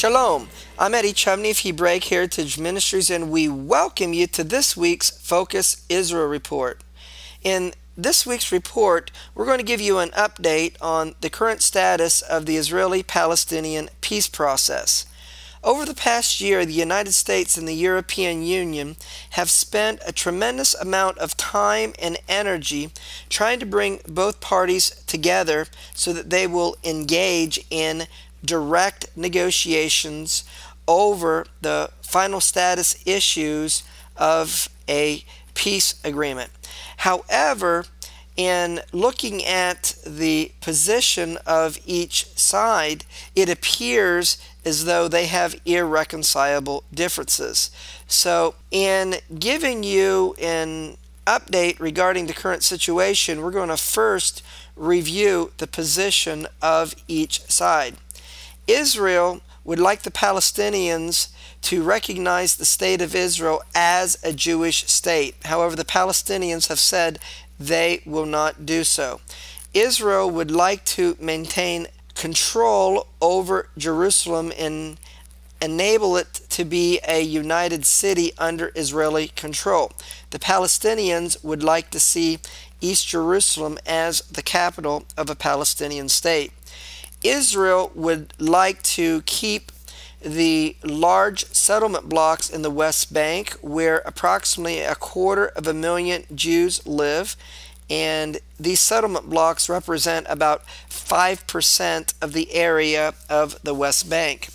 Shalom, I'm Eddie Chumney of Hebraic Heritage Ministries, and we welcome you to this week's Focus Israel Report. In this week's report, we're going to give you an update on the current status of the Israeli-Palestinian peace process. Over the past year, the United States and the European Union have spent a tremendous amount of time and energy trying to bring both parties together so that they will engage in direct negotiations over the final status issues of a peace agreement. However, in looking at the position of each side, it appears as though they have irreconcilable differences. So in giving you an update regarding the current situation, we're going to first review the position of each side. Israel would like the Palestinians to recognize the state of Israel as a Jewish state. However, the Palestinians have said they will not do so. Israel would like to maintain control over Jerusalem and enable it to be a united city under Israeli control. The Palestinians would like to see East Jerusalem as the capital of a Palestinian state. Israel would like to keep the large settlement blocks in the West Bank, where approximately 250,000 Jews live, and these settlement blocks represent about 5% of the area of the West Bank.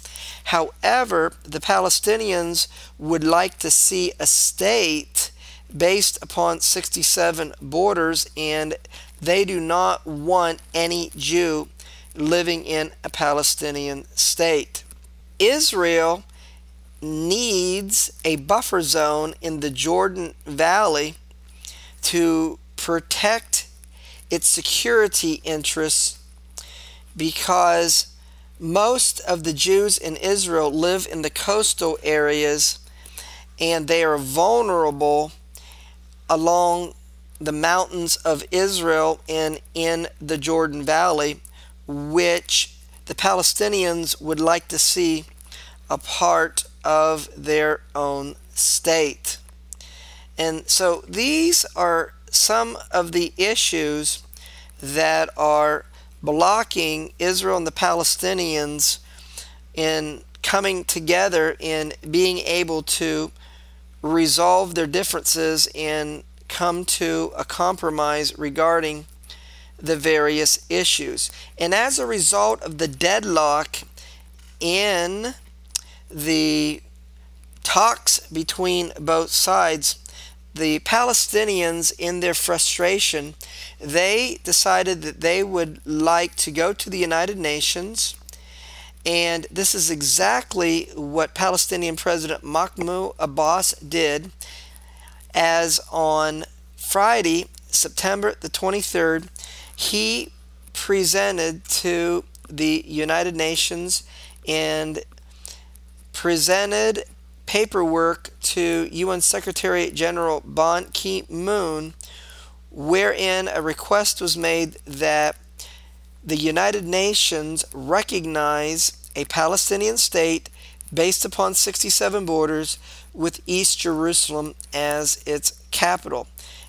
However, the Palestinians would like to see a state based upon 67 borders, and they do not want any Jew living in a Palestinian state. Israel needs a buffer zone in the Jordan Valley to protect its security interests, because most of the Jews in Israel live in the coastal areas and they are vulnerable along the mountains of Israel and in the Jordan Valley, which the Palestinians would like to see a part of their own state. And so these are some of the issues that are blocking Israel and the Palestinians in coming together and being able to resolve their differences and come to a compromise regarding the various issues. And as a result of the deadlock in the talks between both sides, the Palestinians, in their frustration, they decided that they would like to go to the United Nations, and this is exactly what Palestinian President Mahmoud Abbas did, as on Friday, September the 23rd, he presented to the United Nations and presented paperwork to UN Secretary General Ban Ki-moon, wherein a request was made that the United Nations recognize a Palestinian state based upon 67 borders with East Jerusalem as its capital.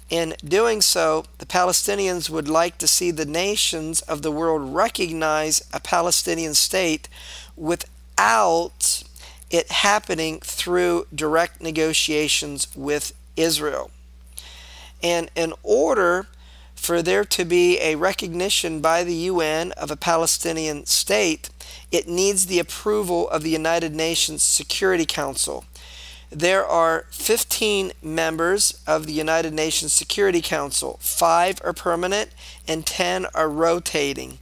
In doing so, the Palestinians would like to see the nations of the world recognize a Palestinian state without it happening through direct negotiations with Israel. And in order for there to be a recognition by the UN of a Palestinian state, it needs the approval of the United Nations Security Council. There are 15 members of the United Nations Security Council. 5 are permanent and 10 are rotating.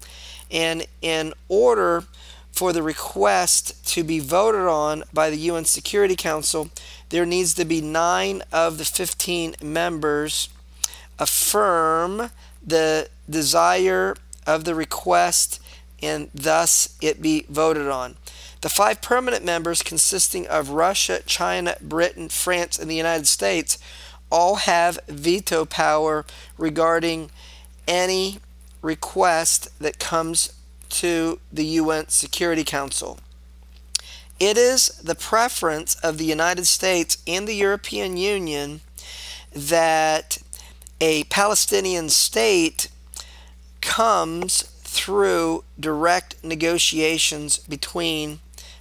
And in order for the request to be voted on by the UN Security Council, there needs to be 9 of the 15 members affirm the desire of the request, and thus it be voted on. The 5 permanent members, consisting of Russia, China, Britain, France, and the United States, all have veto power regarding any request that comes to the UN Security Council. It is the preference of the United States and the European Union that a Palestinian state comes through direct negotiations between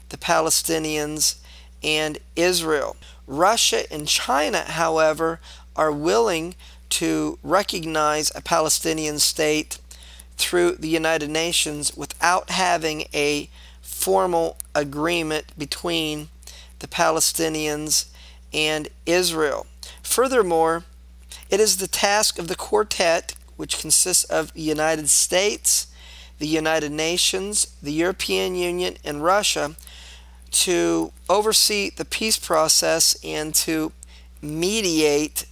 the Palestinians and Israel. Russia and China, however, are willing to recognize a Palestinian state through the United Nations without having a formal agreement between the Palestinians and Israel. Furthermore, it is the task of the quartet, which consists of the United States, the United Nations, the European Union, and Russia, to oversee the peace process and to mediate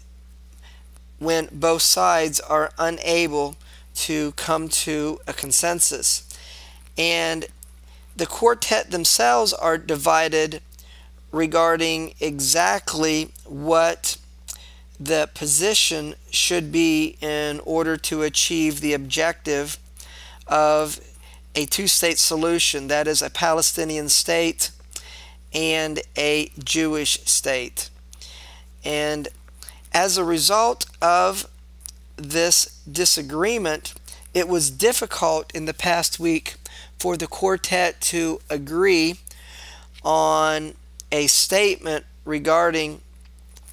when both sides are unable to come to a consensus. And the quartet themselves are divided regarding exactly what the position should be in order to achieve the objective of a two-state solution, that is, a Palestinian state and a Jewish state. And as a result of this disagreement, it was difficult in the past week for the quartet to agree on a statement regarding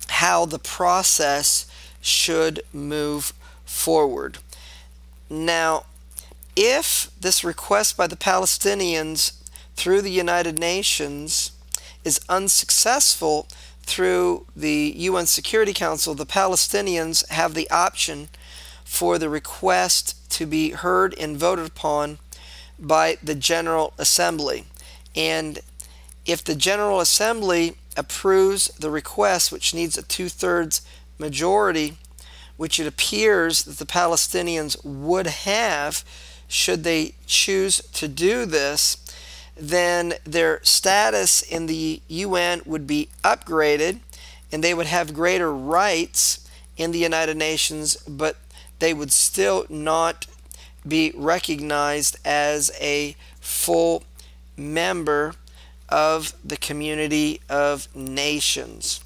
how the process should move forward. Now, if this request by the Palestinians through the United Nations is unsuccessful through the UN Security Council, the Palestinians have the option for the request to be heard and voted upon by the General Assembly. And if the General Assembly approves the request, which needs a 2/3 majority, which it appears that the Palestinians would have should they choose to do this, then their status in the UN would be upgraded and they would have greater rights in the United Nations, but they would still not be recognized as a full member of the community of nations.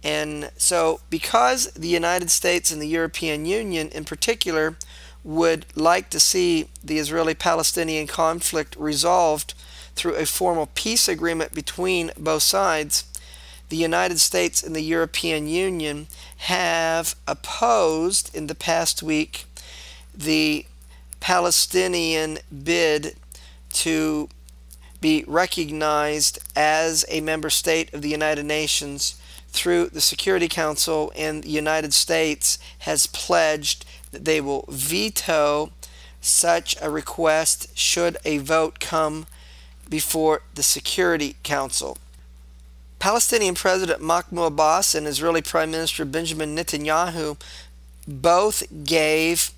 And so because the United States and the European Union in particular would like to see the Israeli-Palestinian conflict resolved through a formal peace agreement between both sides, the United States and the European Union have opposed in the past week the Palestinian bid to be recognized as a member state of the United Nations through the Security Council, and the United States has pledged that they will veto such a request should a vote come before the Security Council. Palestinian President Mahmoud Abbas and Israeli Prime Minister Benjamin Netanyahu both gave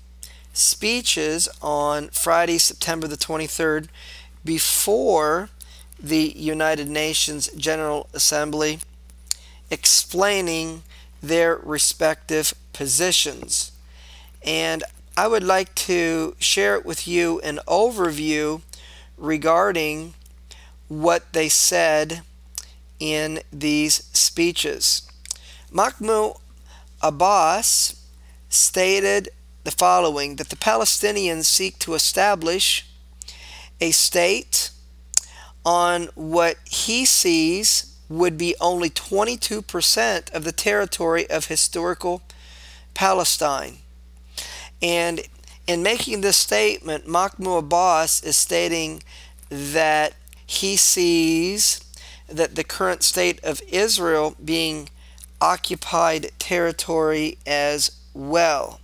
speeches on Friday, September the 23rd, before the United Nations General Assembly, explaining their respective positions. And I would like to share with you an overview regarding what they said in these speeches. Mahmoud Abbas stated the following: that the Palestinians seek to establish a state on what he sees would be only 22% of the territory of historical Palestine. And in making this statement, Mahmoud Abbas is stating that he sees that the current state of Israel being occupied territory as well.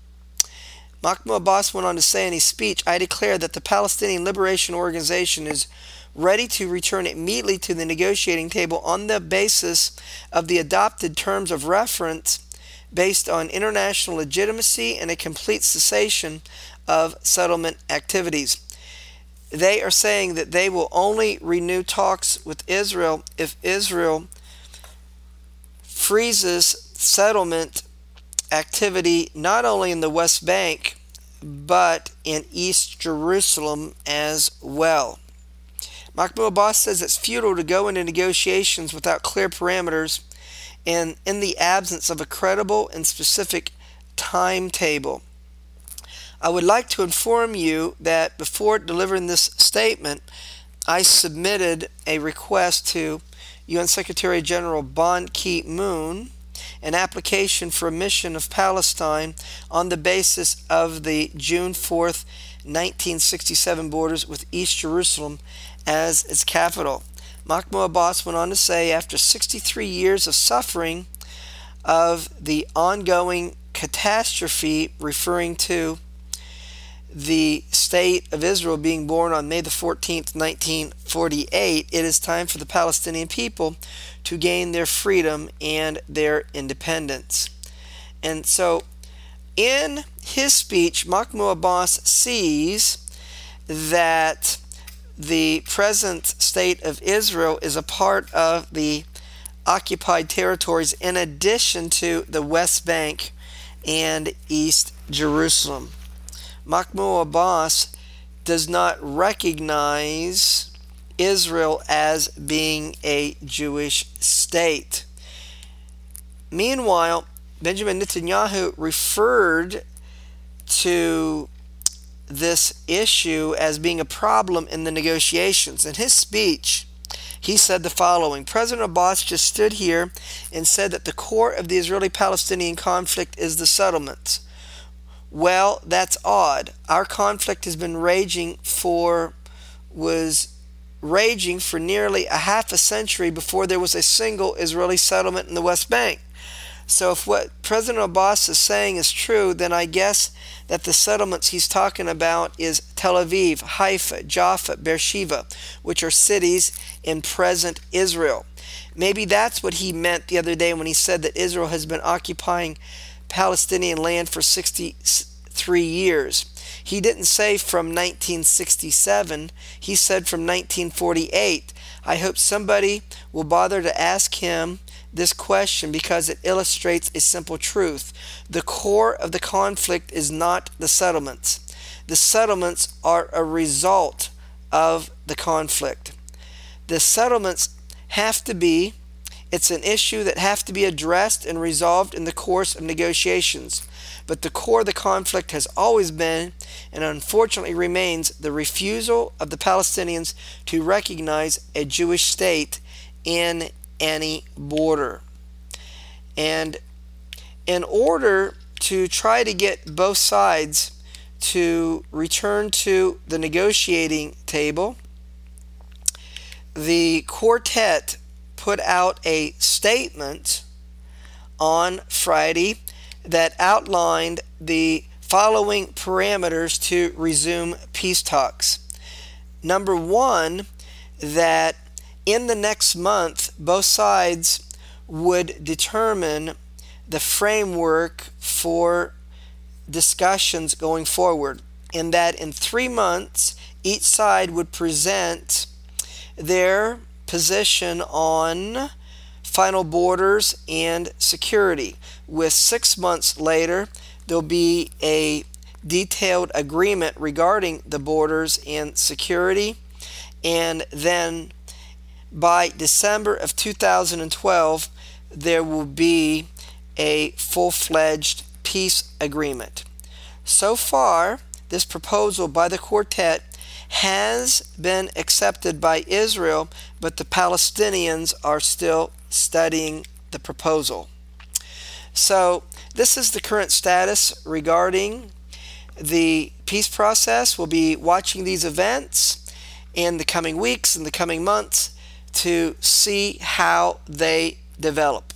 Mahmoud Abbas went on to say in his speech, "I declare that the Palestinian Liberation Organization is ready to return immediately to the negotiating table on the basis of the adopted terms of reference based on international legitimacy and a complete cessation of settlement activities." They are saying that they will only renew talks with Israel if Israel freezes settlement activity not only in the West Bank but in East Jerusalem as well. Mahmoud Abbas says it's futile to go into negotiations without clear parameters and in the absence of a credible and specific timetable. I would like to inform you that before delivering this statement, I submitted a request to UN Secretary General Ban Ki-moon, an application for a mission of Palestine on the basis of the June 4th, 1967 borders with East Jerusalem as its capital. Mahmoud Abbas went on to say, after 63 years of suffering of the ongoing catastrophe, referring to the state of Israel being born on May the 14th, 1948, it is time for the Palestinian people to gain their freedom and their independence. And so in his speech, Mahmoud Abbas sees that the present state of Israel is a part of the occupied territories in addition to the West Bank and East Jerusalem. Mahmoud Abbas does not recognize Israel as being a Jewish state. Meanwhile, Benjamin Netanyahu referred to this issue as being a problem in the negotiations. In his speech, he said the following: President Abbas just stood here and said that the core of the Israeli-Palestinian conflict is the settlements. Well, that's odd. Our conflict has been raging for nearly a half a century before there was a single Israeli settlement in the West Bank. So if what President Abbas is saying is true, then I guess that the settlements he's talking about is Tel Aviv, Haifa, Jaffa, Beersheba, which are cities in present Israel. Maybe that's what he meant the other day when he said that Israel has been occupying Palestinian land for 63 years. He didn't say from 1967, he said from 1948. I hope somebody will bother to ask him this question because it illustrates a simple truth. The core of the conflict is not the settlements. The settlements are a result of the conflict. The settlements have to be It's an issue that have to be addressed and resolved in the course of negotiations. But the core of the conflict has always been, and unfortunately remains, the refusal of the Palestinians to recognize a Jewish state in any border. And in order to try to get both sides to return to the negotiating table, the quartet put out a statement on Friday that outlined the following parameters to resume peace talks. Number one, that in the next month, both sides would determine the framework for discussions going forward, and that in 3 months, each side would present their position on final borders and security. With 6 months later, there'll be a detailed agreement regarding the borders and security, and then by December of 2012 there will be a full-fledged peace agreement. So far, this proposal by the quartet has been accepted by Israel, but the Palestinians are still studying the proposal. So this is the current status regarding the peace process. We'll be watching these events in the coming weeks and the coming months to see how they develop.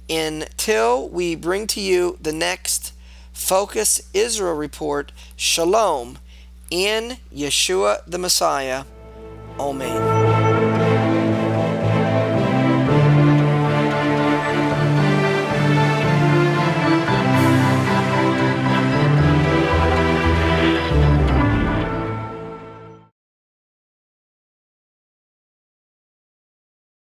Until we bring to you the next Focus Israel report, Shalom in Yeshua the Messiah. Amen.